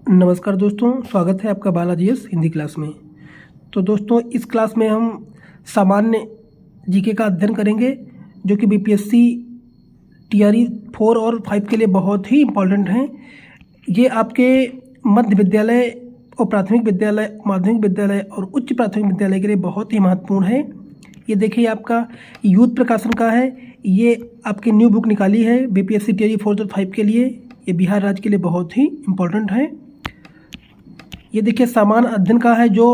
नमस्कार दोस्तों, स्वागत है आपका बालाजी एस हिंदी क्लास में। तो दोस्तों, इस क्लास में हम सामान्य जीके का अध्ययन करेंगे जो कि बीपीएससी टीआरई 4 और 5 के लिए बहुत ही इम्पोर्टेंट हैं। ये आपके मध्य विद्यालय और प्राथमिक विद्यालय, माध्यमिक विद्यालय और उच्च प्राथमिक विद्यालय के लिए बहुत ही महत्वपूर्ण है। ये देखिए, आपका यूथ प्रकाशन का है। ये आपकी न्यू बुक निकाली है बीपीएससी टीआरई 4 और 5 के लिए। ये बिहार राज्य के लिए बहुत ही इम्पोर्टेंट है। ये देखिए, सामान्य अध्ययन का है जो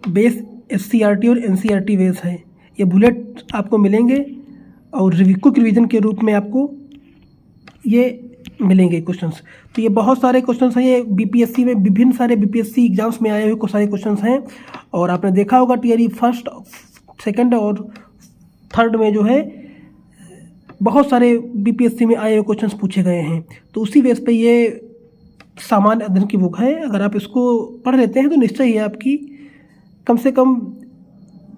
बेस एससीईआरटी और एनसीईआरटी बेस है। ये बुलेट आपको मिलेंगे और क्विक रिवीजन के रूप में आपको ये मिलेंगे क्वेश्चंस। तो ये बहुत सारे क्वेश्चंस हैं। ये बीपीएससी में विभिन्न सारे बीपीएससी एग्जाम्स में आए हुए सारे क्वेश्चंस हैं। और आपने देखा होगा टीआरई 1, 2 और 3 में जो है बहुत सारे बीपीएससी में आए हुए क्वेश्चंस पूछे गए हैं। तो उसी बेस पे ये सामान्य अध्ययन की बुक है। अगर आप इसको पढ़ लेते हैं तो निश्चय ही आपकी कम से कम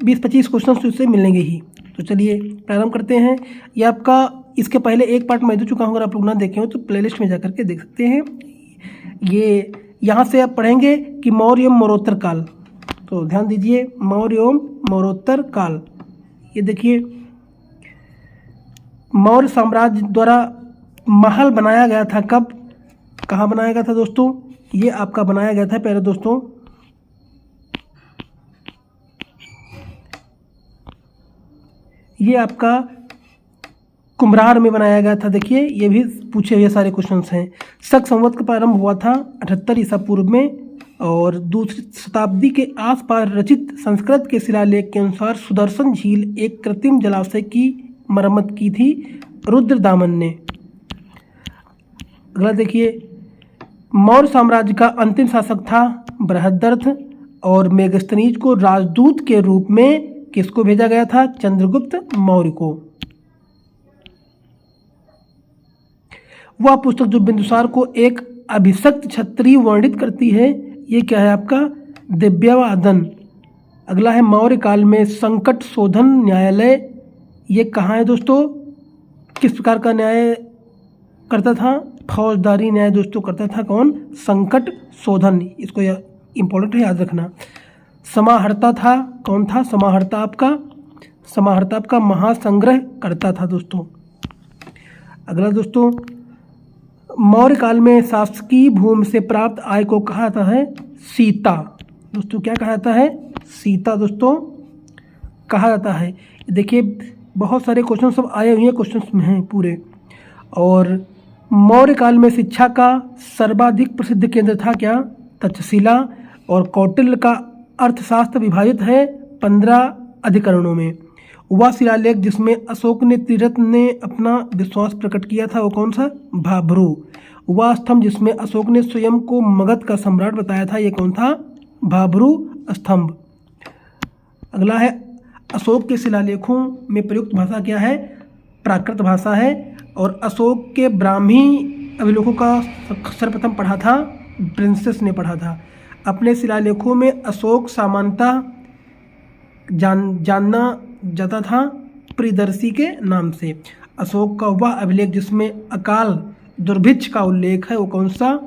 20-25 क्वेश्चन तो इससे मिलेंगे ही। तो चलिए प्रारंभ करते हैं। ये आपका इसके पहले एक पार्ट मैं दे चुका हूँ। अगर आप लोग ना देखे हो तो प्लेलिस्ट में जाकर के देख सकते हैं। ये यहाँ से आप पढ़ेंगे कि मौर्य एवं मौर्योत्तर काल। तो ध्यान दीजिए, मौर्य एवं मौर्योत्तर काल। ये देखिए, मौर्य साम्राज्य द्वारा महल बनाया गया था। कब, कहाँ बनाया गया था दोस्तों? ये आपका बनाया गया था प्यारे दोस्तों, ये आपका कुम्हरार में बनाया गया था। देखिए, ये भी पूछे हुए सारे क्वेश्चंस हैं। शक संवत का प्रारंभ हुआ था 78 ईसा पूर्व में और दूसरी शताब्दी के आसपास रचित संस्कृत के शिलालेख के अनुसार सुदर्शन झील एक कृत्रिम जलाशय की मरम्मत की थी रुद्रदामन ने। अगला देखिए, मौर्य साम्राज्य का अंतिम शासक था बृहद्रथ और मेगस्थनीज को राजदूत के रूप में किसको भेजा गया था? चंद्रगुप्त मौर्य को। वह पुस्तक जो बिंदुसार को एक अभिषिक्त क्षत्रिय वर्णित करती है, ये क्या है आपका? दिव्यवादन। अगला है, मौर्य काल में संकट शोधन न्यायालय। ये कहाँ है दोस्तों? किस प्रकार का न्याय करता था? फौजदारी न्याय दोस्तों करता था। कौन? संकट शोधन। इसको इम्पोर्टेंट है, याद रखना। समाहर्ता था। कौन था समाहर्ता? आपका महासंग्रह करता था दोस्तों। अगला दोस्तों, मौर्य काल में शासकीय भूमि से प्राप्त आय को कहा जाता है? सीता। दोस्तों क्या कहा जाता है? सीता दोस्तों कहा जाता है। देखिए, बहुत सारे क्वेश्चन सब आए हुए हैं, क्वेश्चन में हैं पूरे। और मौर्य काल में शिक्षा का सर्वाधिक प्रसिद्ध केंद्र था क्या? तक्षशिला। और कौटिल्य का अर्थशास्त्र विभाजित है 15 अधिकरणों में। वह शिलालेख जिसमें अशोक ने त्रिरत्न ने अपना विश्वास प्रकट किया था, वो कौन सा? भाब्रू। वह स्तंभ जिसमें अशोक ने स्वयं को मगध का सम्राट बताया था, ये कौन था? भाब्रू स्तंभ। अगला है, अशोक के शिलालेखों में प्रयुक्त भाषा क्या है? प्राकृत भाषा है। और अशोक के ब्राह्मी अभिलेखों का सर्वप्रथम पढ़ा था प्रिंसेस ने पढ़ा था। अपने शिलालेखों में अशोक सामान्यतः जानना जाता था प्रियदर्शी के नाम से। अशोक का वह अभिलेख जिसमें अकाल दुर्भिक्ष का उल्लेख है, वो कौन सा?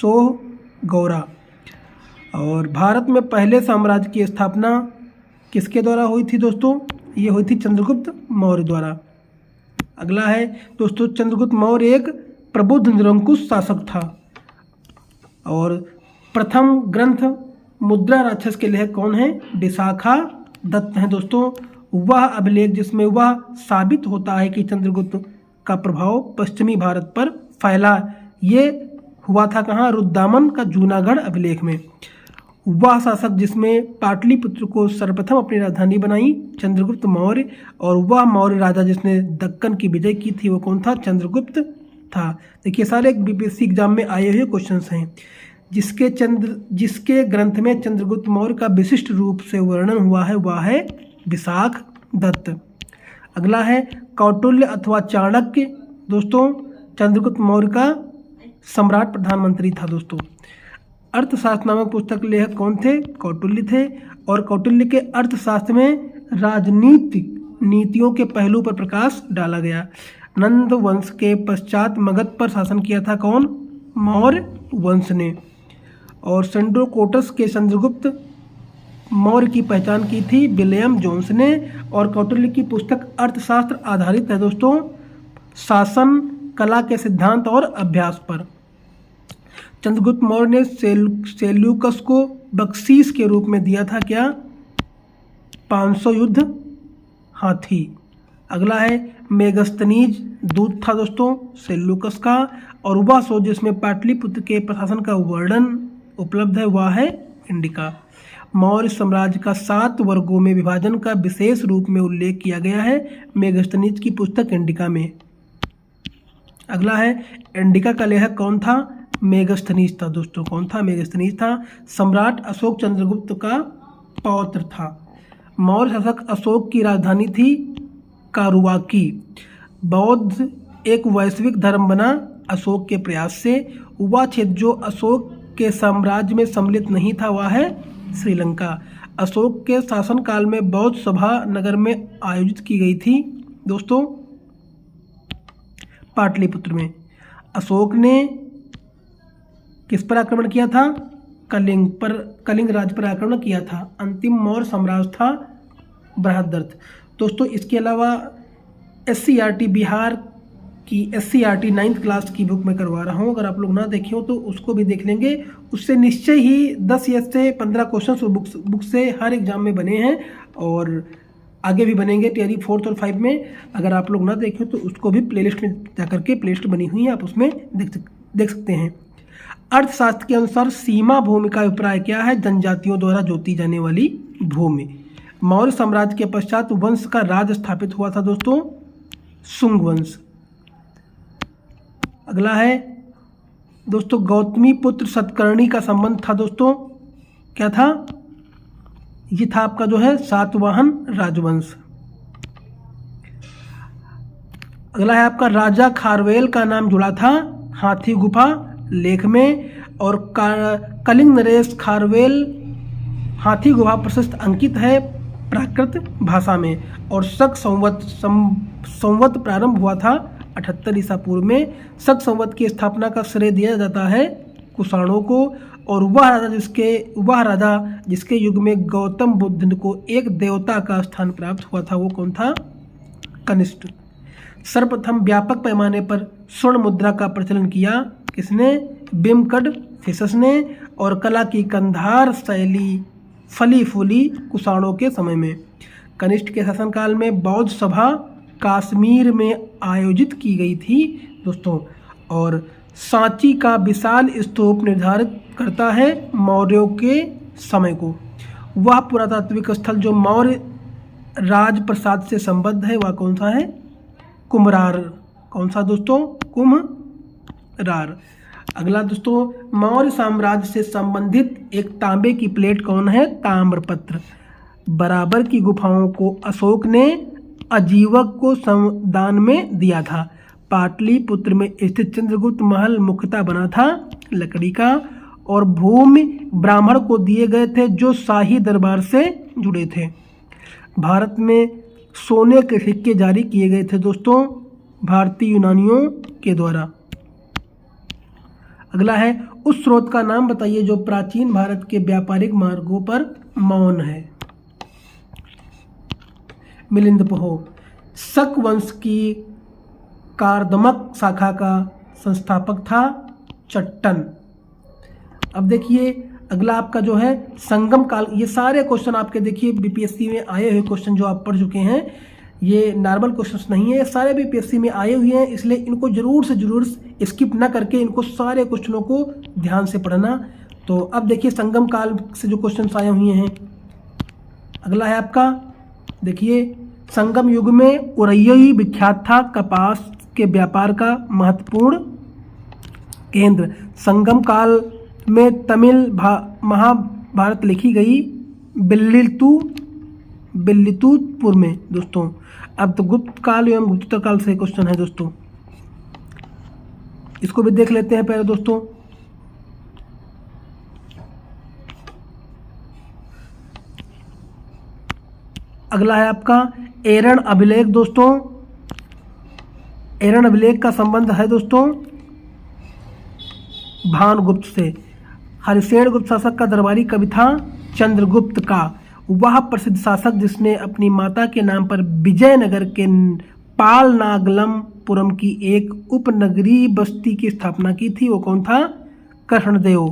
सोह गौरा। और भारत में पहले साम्राज्य की स्थापना किसके द्वारा हुई थी दोस्तों? ये हुई थी चंद्रगुप्त मौर्य द्वारा। अगला है दोस्तों, चंद्रगुप्त मौर्य एक प्रबुद्ध निरंकुश शासक था। और प्रथम ग्रंथ मुद्रा राक्षस के लेखक कौन है? विशाखा दत्त हैं दोस्तों। वह अभिलेख जिसमें वह साबित होता है कि चंद्रगुप्त का प्रभाव पश्चिमी भारत पर फैला, ये हुआ था कहाँ? रुद्रदामन का जूनागढ़ अभिलेख में। वह शासक जिसमें पाटलिपुत्र को सर्वप्रथम अपनी राजधानी बनाई, चंद्रगुप्त मौर्य। और वह मौर्य राजा जिसने दक्कन की विजय की थी, वो कौन था? चंद्रगुप्त था। देखिए, सारे बीपीएससी एग्जाम में आए हुए क्वेश्चंस हैं। जिसके ग्रंथ में चंद्रगुप्त मौर्य का विशिष्ट रूप से वर्णन हुआ है, वह है विशाख दत्त। अगला है, कौटिल्य अथवा चाणक्य। दोस्तों, चंद्रगुप्त मौर्य का सम्राट प्रधानमंत्री था दोस्तों। अर्थशास्त्र नामक पुस्तक लेखक कौन थे? कौटिल्य थे। और कौटिल्य के अर्थशास्त्र में राजनीतिक नीतियों के पहलू पर प्रकाश डाला गया। नंद वंश के पश्चात मगध पर शासन किया था कौन? मौर्य वंश ने। और सेंड्रोकोटस के चंद्रगुप्त मौर्य की पहचान की थी विलियम जोन्स ने। और कौटिल्य की पुस्तक अर्थशास्त्र आधारित है दोस्तों शासन कला के सिद्धांत और अभ्यास पर। चंद्रगुप्त मौर्य ने सेल्यूकस को बख्शीश के रूप में दिया था क्या? 500 युद्ध हाथी। अगला है मेगस्थनीज दूत था दोस्तों सेल्यूकस का। और वह शोध जिसमें पाटलिपुत्र के प्रशासन का वर्णन उपलब्ध है वह है इंडिका। मौर्य साम्राज्य का 7 वर्गों में विभाजन का विशेष रूप में उल्लेख किया गया है मेगस्थनीज की पुस्तक इंडिका में। अगला है इंडिका का लेखक कौन था? मेगस्थनीज था दोस्तों। कौन था? मेगस्थनीज था। सम्राट अशोक चंद्रगुप्त का पौत्र था। मौर्य शासक अशोक की राजधानी थी कारुवाकी। बौद्ध एक वैश्विक धर्म बना अशोक के प्रयास से। वह क्षेत्र जो अशोक के साम्राज्य में सम्मिलित नहीं था वह है श्रीलंका। अशोक के शासनकाल में बौद्ध सभा नगर में आयोजित की गई थी दोस्तों पाटलिपुत्र में। अशोक ने किस पर आक्रमण किया था? कलिंग राज्य पर आक्रमण किया था। अंतिम मौर्य साम्राज्य था बृहद्रथ। दोस्तों इसके अलावा SCERT बिहार की SCERT 9th क्लास की बुक में करवा रहा हूँ, अगर आप लोग ना देखे हो तो उसको भी देख लेंगे। उससे निश्चय ही 10 या से 15 क्वेश्चन बुक से हर एग्जाम में बने हैं और आगे भी बनेंगे टियरी 4th और 5 में। अगर आप लोग ना देखें तो उसको भी प्लेलिस्ट में जाकर के प्लेलिस्ट बनी हुई है, आप उसमें देख सकते हैं। अर्थशास्त्र के अनुसार सीमा भूमि का अभिप्राय क्या है? जनजातियों द्वारा जोती जाने वाली भूमि। मौर्य साम्राज्य के पश्चात वंश का राज स्थापित हुआ था दोस्तों शुंग वंश। अगला है दोस्तों गौतमी पुत्र सतकर्णी का संबंध था दोस्तों क्या था? ये था आपका जो है सातवाहन राजवंश। अगला है आपका राजा खारवेल का नाम जुड़ा था हाथी गुफा लेख में। और कलिंग नरेश खारवेल हाथी गुफा प्रशस्त अंकित है प्राकृत भाषा में। और शक संवत प्रारंभ हुआ था 78 ईसा पूर्व में। शक संवत की स्थापना का श्रेय दिया जाता है कुषाणों को। और वह राजा जिसके युग में गौतम बुद्ध को एक देवता का स्थान प्राप्त हुआ था वो कौन था? कनिष्ठ। सर्वप्रथम व्यापक पैमाने पर स्वर्ण मुद्रा का प्रचलन किया किसने? बिमकड़फिसस ने। और कला की कंधार शैली फली फूली कुषाणों के समय में। कनिष्ठ के शासनकाल में बौद्ध सभा कश्मीर में आयोजित की गई थी दोस्तों। और सांची का विशाल स्तूप निर्धारित करता है मौर्यों के समय को। वह पुरातात्विक स्थल जो मौर्य राजप्रसाद से संबद्ध है वह कौन सा है? कुम्हरार। कौन सा दोस्तों? कुम्हरार। अगला दोस्तों मौर्य साम्राज्य से संबंधित एक तांबे की प्लेट कौन है? ताम्रपत्र। बराबर की गुफाओं को अशोक ने अजीवक को दान में दिया था। पाटलिपुत्र में स्थित चंद्रगुप्त महल मुख्यतः बना था लकड़ी का। और भूमि ब्राह्मण को दिए गए थे जो शाही दरबार से जुड़े थे। भारत में सोने के सिक्के जारी किए गए थे दोस्तों भारतीय यूनानियों के द्वारा। अगला है उस स्रोत का नाम बताइए जो प्राचीन भारत के व्यापारिक मार्गों पर मौन है। मिलिंदपोह। शक वंश की कारदमक शाखा का संस्थापक था चट्टन। अब देखिए अगला आपका जो है संगम काल। ये सारे क्वेश्चन आपके देखिए बीपीएससी में आए हुए क्वेश्चन जो आप पढ़ चुके हैं, ये नॉर्मल क्वेश्चंस नहीं है, सारे बीपीएससी में आए हुए हैं, इसलिए इनको जरूर से जरूर स्किप ना करके इनको सारे क्वेश्चनों को ध्यान से पढ़ना। तो अब देखिए संगम काल से जो क्वेश्चन आए हुए हैं। अगला है आपका देखिए संगम युग में उरैयाई विख्यात था कपास के व्यापार का महत्वपूर्ण केंद्र। संगम काल में तमिल महाभारत लिखी गई बिल्लितुपुर में दोस्तों। अब तो गुप्त काल एवं गुप्तोत्तर काल से क्वेश्चन है दोस्तों, इसको भी देख लेते हैं पहले दोस्तों। अगला है आपका एरन अभिलेख दोस्तों। एरन अभिलेख का संबंध है दोस्तों भानुगुप्त से। हरिसेन गुप्त शासक का दरबारी कवि था चंद्रगुप्त का। वह प्रसिद्ध शासक जिसने अपनी माता के नाम पर विजयनगर के पालनागलमपुरम की एक उपनगरीय बस्ती की स्थापना की थी, वो कौन था? कृष्णदेव।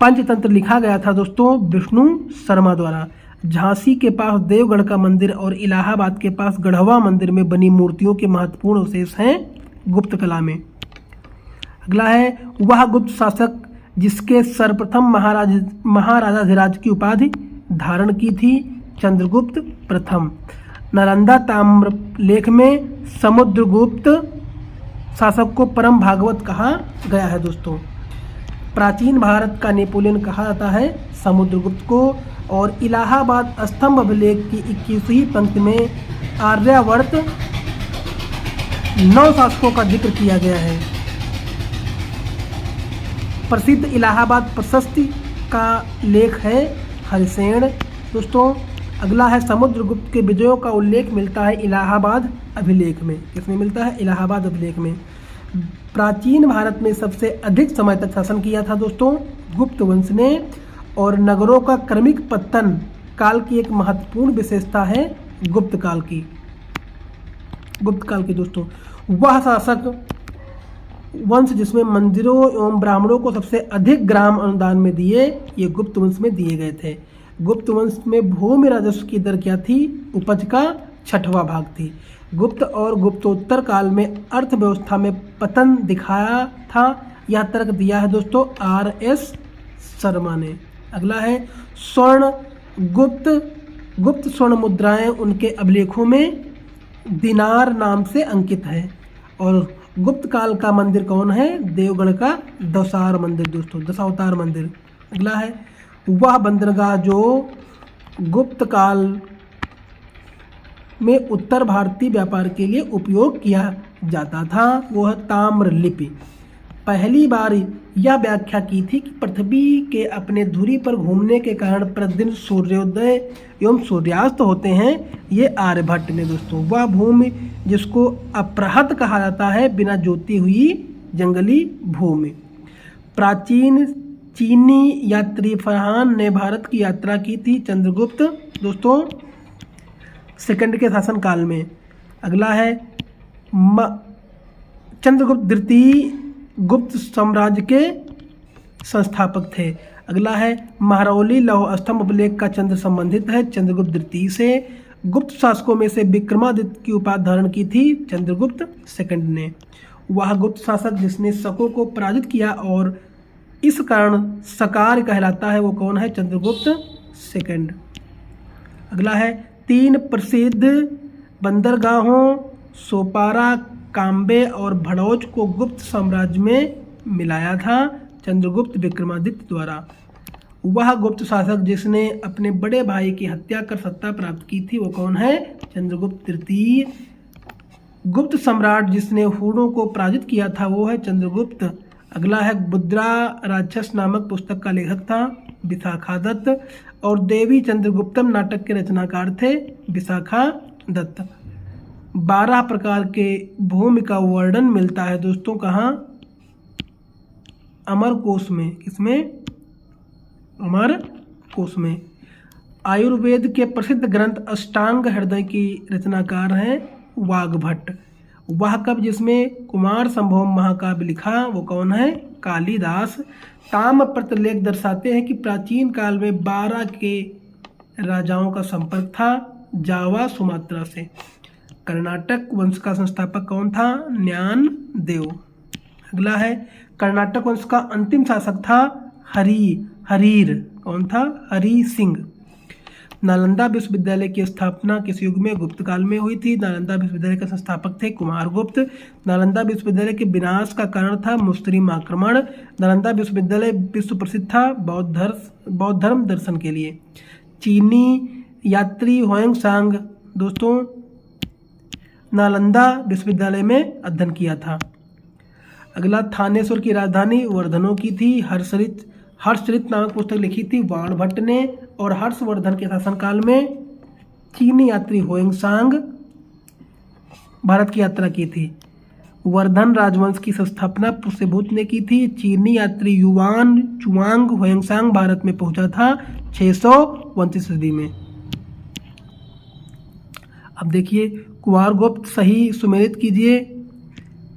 पंचतंत्र लिखा गया था दोस्तों विष्णु शर्मा द्वारा। झांसी के पास देवगढ़ का मंदिर और इलाहाबाद के पास गढ़वा मंदिर में बनी मूर्तियों के महत्वपूर्ण अवशेष हैं गुप्त कला में। अगला है वह गुप्त शासक जिसके सर्वप्रथम महाराजाधिराज की उपाधि धारण की थी चंद्रगुप्त प्रथम। नालंदा ताम्र लेख में समुद्रगुप्त शासक को परम भागवत कहा गया है दोस्तों। प्राचीन भारत का नेपोलियन कहा जाता है समुद्रगुप्त को। और इलाहाबाद स्तंभ अभिलेख की 21वीं पंक्ति में आर्यावर्त 9 शासकों का जिक्र किया गया है। प्रसिद्ध इलाहाबाद प्रशस्ति का लेख है हरिसेन दोस्तों। अगला है समुद्रगुप्त के विजयों का उल्लेख मिलता है इलाहाबाद अभिलेख में। किसमें मिलता है? इलाहाबाद अभिलेख में। प्राचीन भारत में सबसे अधिक समय तक शासन किया था दोस्तों गुप्त वंश ने। और नगरों का क्रमिक पतन काल की एक महत्वपूर्ण विशेषता है गुप्त काल की दोस्तों। वह शासक वंश जिसमें मंदिरों एवं ब्राह्मणों को सबसे अधिक ग्राम अनुदान में दिए, ये गुप्त वंश में दिए गए थे। गुप्त वंश में भूमि राजस्व की दर क्या थी? उपज का 6वां भाग थी। गुप्त और गुप्तोत्तर काल में अर्थव्यवस्था में पतन दिखाया था, यह तर्क दिया है दोस्तों R.S. शर्मा ने। अगला है स्वर्ण गुप्त स्वर्ण मुद्राएं उनके अभिलेखों में दिनार नाम से अंकित है। और गुप्त काल का मंदिर कौन है? देवगढ़ का दशार मंदिर दोस्तों, दशावतार मंदिर। अगला है वह बंदरगाह जो गुप्त काल में उत्तर भारतीय व्यापार के लिए उपयोग किया जाता था, वह ताम्रलिपि। पहली बार यह व्याख्या की थी कि पृथ्वी के अपने धुरी पर घूमने के कारण प्रतिदिन सूर्योदय एवं सूर्यास्त होते हैं, ये आर्यभट्ट ने दोस्तों। वह भूमि जिसको अपराहत कहा जाता है, बिना जोती हुई जंगली भूमि। प्राचीन चीनी यात्री फरहान ने भारत की यात्रा की थी चंद्रगुप्त दोस्तों सेकंड के शासनकाल में। अगला है चंद्रगुप्त द्वितीय गुप्त साम्राज्य के संस्थापक थे। अगला है महरौली लौह स्तंभ अभिलेख का चंद्र संबंधित है चंद्रगुप्त द्वितीय से। गुप्त शासकों में से विक्रमादित्य की उपाधि धारण की थी चंद्रगुप्त सेकंड ने। वह गुप्त शासक जिसने शकों को पराजित किया और इस कारण सकार कहलाता है, वो कौन है? चंद्रगुप्त सेकंड। अगला है 3 प्रसिद्ध बंदरगाहों सोपारा, काम्बे और भड़ौच को गुप्त साम्राज्य में मिलाया था चंद्रगुप्त विक्रमादित्य द्वारा। वह गुप्त शासक जिसने अपने बड़े भाई की हत्या कर सत्ता प्राप्त की थी, वो कौन है? चंद्रगुप्त तृतीय। गुप्त सम्राट जिसने हूणों को पराजित किया था, वो है चंद्रगुप्त। अगला है बुद्रा राक्षस नामक पुस्तक का लेखक था विशाखादत्त। और देवी चंद्रगुप्तम नाटक के रचनाकार थे विशाखादत्त। 12 प्रकार के भूमि का वर्णन मिलता है दोस्तों कहाँ? अमरकोश में। किसमें? अमरकोश में। आयुर्वेद के प्रसिद्ध ग्रंथ अष्टांग हृदय की रचनाकार हैं वाग्भट्ट। वह कवि जिसमें कुमार संभव महाकाव्य लिखा, वो कौन है? कालिदास। ताम्रपत्र लेख दर्शाते हैं कि प्राचीन काल में 12 के राजाओं का संपर्क था जावा सुमात्रा से। कर्नाटक वंश का संस्थापक कौन था? ज्ञान देव। अगला है कर्नाटक वंश का अंतिम शासक था हरीर। कौन था? हरि सिंह। नालंदा विश्वविद्यालय की स्थापना किस युग में? गुप्त काल में हुई थी। नालंदा विश्वविद्यालय के संस्थापक थे कुमारगुप्त। नालंदा विश्वविद्यालय के विनाश का कारण था मुस्लिम आक्रमण। नालंदा विश्वविद्यालय विश्व प्रसिद्ध था बौद्ध धर्म दर्शन के लिए। चीनी यात्री हुएंगसांग दोस्तों नालंदा विश्वविद्यालय में अध्ययन किया था। अगला थानेश्वर की राजधानी वर्धनों की थी। हर्षचरित नामक पुस्तक लिखी थी वाणभट्ट ने। और हर्षवर्धन के शासनकाल में चीनी यात्री हुएंगसांग भारत की यात्रा की थी। वर्धन राजवंश की स्थापना पुष्यभूत ने की थी। चीनी यात्री युआन चुआंग हुएंसांग भारत में पहुंचा था 629 सदी में। अब देखिए कुमारगुप्त सही सुमेलित कीजिए।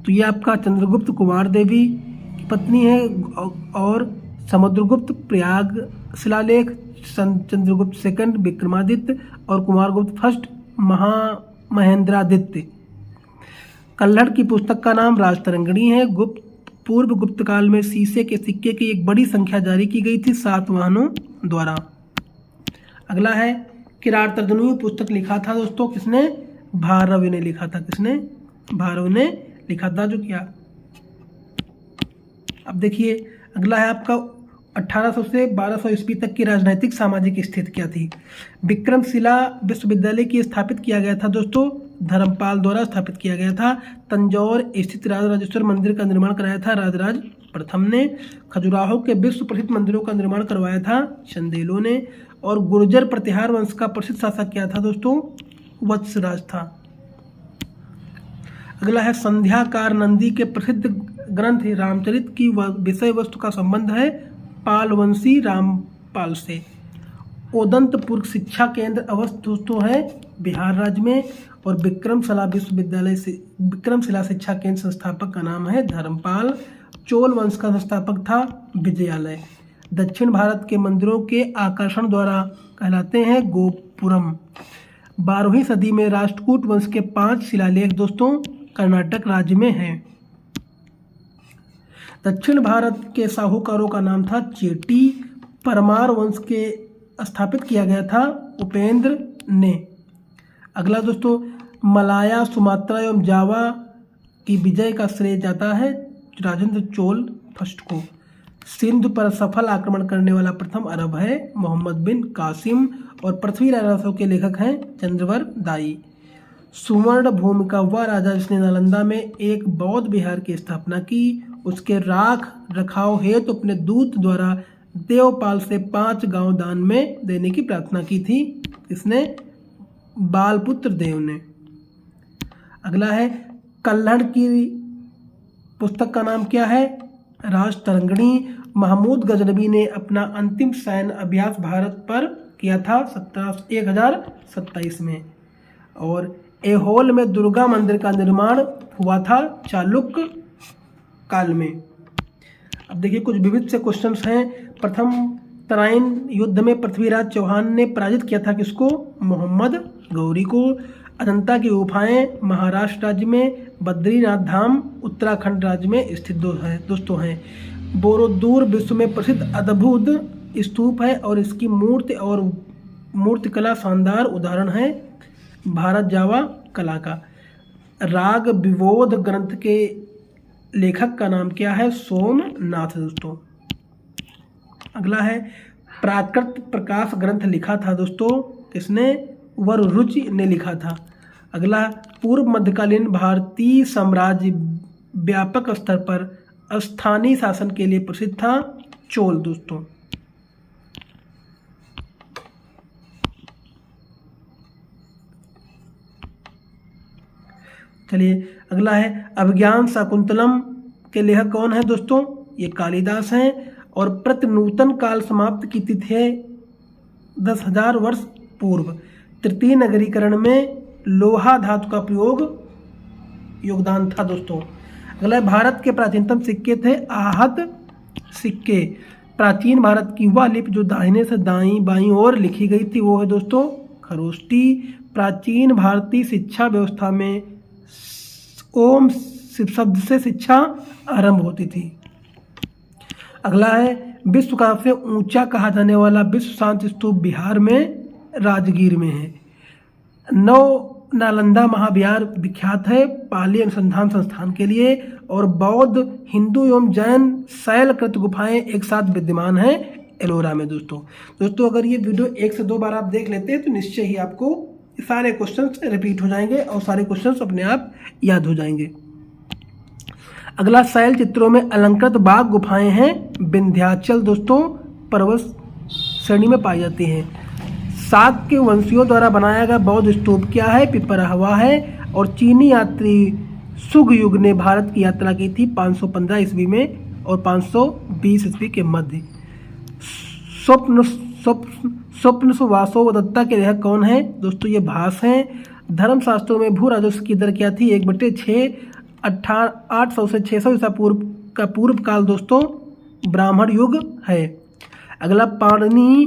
तो ये आपका चंद्रगुप्त कुमार देवी की पत्नी है और समुद्रगुप्त प्रयाग शिलालेख, चंद्रगुप्त सेकंड विक्रमादित्य और कुमारगुप्त फर्स्ट महेंद्रादित्य। कल्हड़ की पुस्तक का नाम राजतरंगिणी है। पूर्व गुप्त काल में शीशे के सिक्के की एक बड़ी संख्या जारी की गई थी सातवाहनों द्वारा। अगला है किरार तर्जनी पुस्तक लिखा था दोस्तों किसने? भारवी ने लिखा था। किसने? भारवी ने लिखा था जो किया। अब देखिए अगला है आपका 1800 से 1200 ईस्वी तक की राजनीतिक सामाजिक स्थिति क्या थी। विक्रमशिला विश्वविद्यालय की स्थापित किया गया था दोस्तों, धर्मपाल द्वारा स्थापित किया गया था। तंजौर स्थित राजराजेश्वर मंदिर का निर्माण कराया था राजराज प्रथम ने। खजुराहो के विश्व प्रसिद्ध मंदिरों का निर्माण करवाया था चंदेलों ने। और गुर्जर प्रतिहार वंश का प्रसिद्ध शासक क्या था दोस्तों? वत्सराज था। अगला है संध्याकार नंदी के प्रसिद्ध ग्रंथ रामचरित की विषय वस्तु का संबंध है पालवंशी रामपाल से। ओदंतपुर शिक्षा केंद्र अवस्थित दोस्तों है बिहार राज्य में। और विक्रमशिला शिक्षा केंद्र संस्थापक का नाम है धर्मपाल। चोल वंश का संस्थापक था विजयालय। दक्षिण भारत के मंदिरों के आकर्षण द्वारा कहलाते हैं गोपुरम। 12वीं सदी में राष्ट्रकूट वंश के 5 शिलालेख दोस्तों कर्नाटक राज्य में हैं। दक्षिण भारत के साहूकारों का नाम था चेटी। परमार वंश के स्थापित किया गया था उपेंद्र ने। अगला दोस्तों मलाया सुमात्रा एवं जावा की विजय का श्रेय जाता है राजेंद्र चोल फर्स्ट को। सिंधु पर सफल आक्रमण करने वाला प्रथम अरब है मोहम्मद बिन कासिम। और पृथ्वी राजों के लेखक हैं चंद्रवर दाई। सुवर्ण भूमि का वह राजा जिसने नालंदा में एक बौद्ध विहार की स्थापना की, उसके राख रखाव हेतु तो अपने दूत द्वारा देवपाल से 5 गांव दान में देने की प्रार्थना की थी। इसने बालपुत्र देव ने। अगला है कल्हड़ की पुस्तक का नाम क्या है? राजतरंगिणी। महमूद गजनबी ने अपना अंतिम सैन्य अभ्यास भारत पर किया था 1027 में। और ऐहोल में दुर्गा मंदिर का निर्माण हुआ था चालुक्य काल में। अब देखिए कुछ विविध से क्वेश्चंस हैं। प्रथम तराइन युद्ध में पृथ्वीराज चौहान ने पराजित किया था किसको? मोहम्मद गौरी को। अजंता की गुफाएं महाराष्ट्र राज्य में, बद्रीनाथ धाम उत्तराखंड राज्य में स्थित दोस्तों हैं। बोरोदूर विश्व में प्रसिद्ध अद्भुत स्तूप है और इसकी मूर्ति और मूर्तिकला शानदार उदाहरण है भारत जावा कला का। राग विबोध ग्रंथ के लेखक का नाम क्या है? सोमनाथ दोस्तों। अगला है प्राकृत प्रकाश ग्रंथ लिखा था दोस्तों किसने? वररुचि ने लिखा था। अगला पूर्व मध्यकालीन भारतीय साम्राज्य व्यापक स्तर पर स्थानीय शासन के लिए प्रसिद्ध था चोल दोस्तों। चलिए अगला है अभिज्ञान शाकुंतलम के लेखक कौन है दोस्तों? ये कालिदास हैं। और प्रतिनूतन काल समाप्त की तिथि है 10,000 वर्ष पूर्व। तृतीय नगरीकरण में लोहा धातु का प्रयोग योगदान था दोस्तों। अगला भारत के प्राचीनतम सिक्के थे आहत सिक्के। प्राचीन भारत की वह लिपि जो दाहिने से दाईं बाईं ओर लिखी गई थी वो है दोस्तों खरोष्टी। प्राचीन भारतीय शिक्षा व्यवस्था में ओम शब्द से शिक्षा आरंभ होती थी। अगला है विश्व का सबसे ऊंचा कहा जाने वाला विश्व शांति स्तूप बिहार में राजगीर में है। नालंदा महाविहार विख्यात है पाली अनुसंधान संस्थान के लिए। और बौद्ध, हिंदू एवं जैन शैलकृत गुफाएं एक साथ विद्यमान हैं एलोरा में दोस्तों अगर ये वीडियो 1 से 2 बार आप देख लेते हैं तो निश्चय ही आपको सारे क्वेश्चंस रिपीट हो जाएंगे और सारे क्वेश्चंस अपने आप याद हो जाएंगे। अगला शैल चित्रों में अलंकृत बाघ गुफाएं हैं विंध्याचल दोस्तों पर्वत श्रेणी में पाई जाती हैं। सात के वंशियों द्वारा बनाया गया बौद्ध स्तूप क्या है? पिपराहवा है। और चीनी यात्री शुग युग ने भारत की यात्रा की थी 515 ईस्वी में और 520 ईस्वी के मध्य। स्वप्न सुवासो दत्ता के लेखक कौन है? दोस्तों ये भास हैं। धर्मशास्त्रों में भू राजस्व की दर क्या थी? 1/6। 800 से 600 ईसा पूर्व का पूर्व काल दोस्तों ब्राह्मण युग है। अगला पाणिनि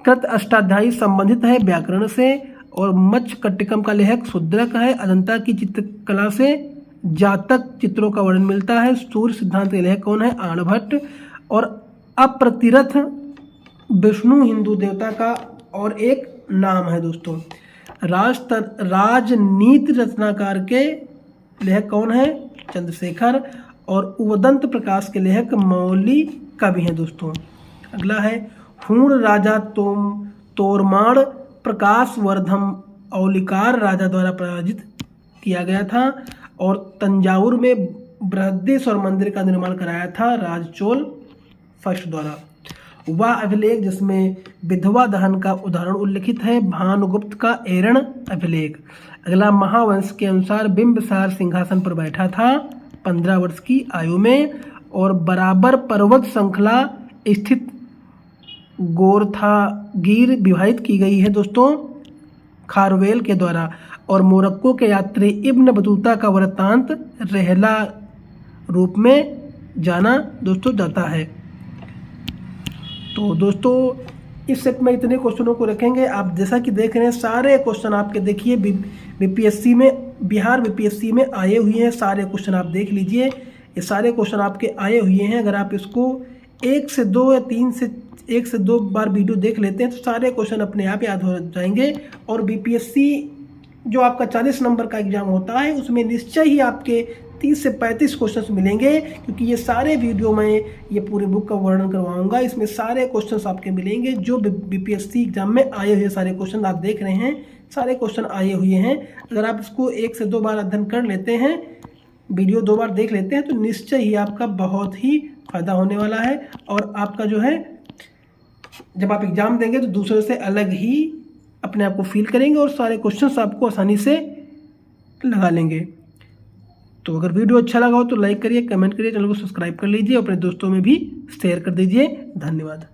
कृत अष्टाध्यायी संबंधित है व्याकरण से और मत्स्यकटिकम का लेखक शूद्रक है। अजंता की चित्रकला से जातक चित्रों का वर्णन मिलता है। सूर्य सिद्धांत के लेखक कौन है? आर्यभट्ट। और अप्रतिरथ विष्णु हिंदू देवता का और एक नाम है दोस्तों। राजनीति रचनाकार के लेखक कौन है? चंद्रशेखर। और उदंत प्रकाश के लेखक मौली कवि हैं दोस्तों। अगला है हूण राजा तोरमाण प्रकाश वर्धम औलिकार राजा द्वारा पराजित किया गया था। और तंजावुर में बृहदेश्वर मंदिर का निर्माण कराया था राजचोल फर्स्ट द्वारा। वह अभिलेख जिसमें विधवा दहन का उदाहरण उल्लिखित है भानुगुप्त का एरण अभिलेख। अगला महावंश के अनुसार बिंबिसार सिंहासन पर बैठा था 15 वर्ष की आयु में। और बराबर पर्वत श्रृंखला स्थित गोरथागीर विवाहित की गई है दोस्तों खारवेल के द्वारा। और मोरक्को के यात्री इब्न बतूता का वृत्तांत रहला रूप में जाना दोस्तों जाता है। तो दोस्तों इस सेट में इतने क्वेश्चनों को रखेंगे। आप जैसा कि देख रहे हैं सारे क्वेश्चन आपके देखिए बीपीएससी में बिहार बीपीएससी में आए हुए हैं। सारे क्वेश्चन आप देख लीजिए, ये सारे क्वेश्चन आपके आए हुए हैं। अगर आप इसको 1 से 2 या 1 से 2 बार वीडियो देख लेते हैं तो सारे क्वेश्चन अपने आप याद हो जाएंगे। और बीपीएससी जो आपका 40 नंबर का एग्जाम होता है उसमें निश्चय ही आपके 30 से 35 क्वेश्चंस मिलेंगे, क्योंकि ये सारे वीडियो में ये पूरी बुक का वर्णन करवाऊंगा। इसमें सारे क्वेश्चंस आपके मिलेंगे जो बीपीएससी एग्जाम में आए हुए सारे क्वेश्चन आप देख रहे हैं, सारे क्वेश्चन आए हुए हैं। अगर आप इसको 1 से 2 बार अध्ययन कर लेते हैं, वीडियो 2 बार देख लेते हैं तो निश्चय ही आपका बहुत ही फायदा होने वाला है। और आपका जो है जब आप एग्जाम देंगे तो दूसरे से अलग ही अपने आप को फील करेंगे और सारे क्वेश्चंस आपको आसानी से लगा लेंगे। तो अगर वीडियो अच्छा लगा हो तो लाइक करिए, कमेंट करिए, चैनल को सब्सक्राइब कर लीजिए, अपने दोस्तों में भी शेयर कर दीजिए। धन्यवाद।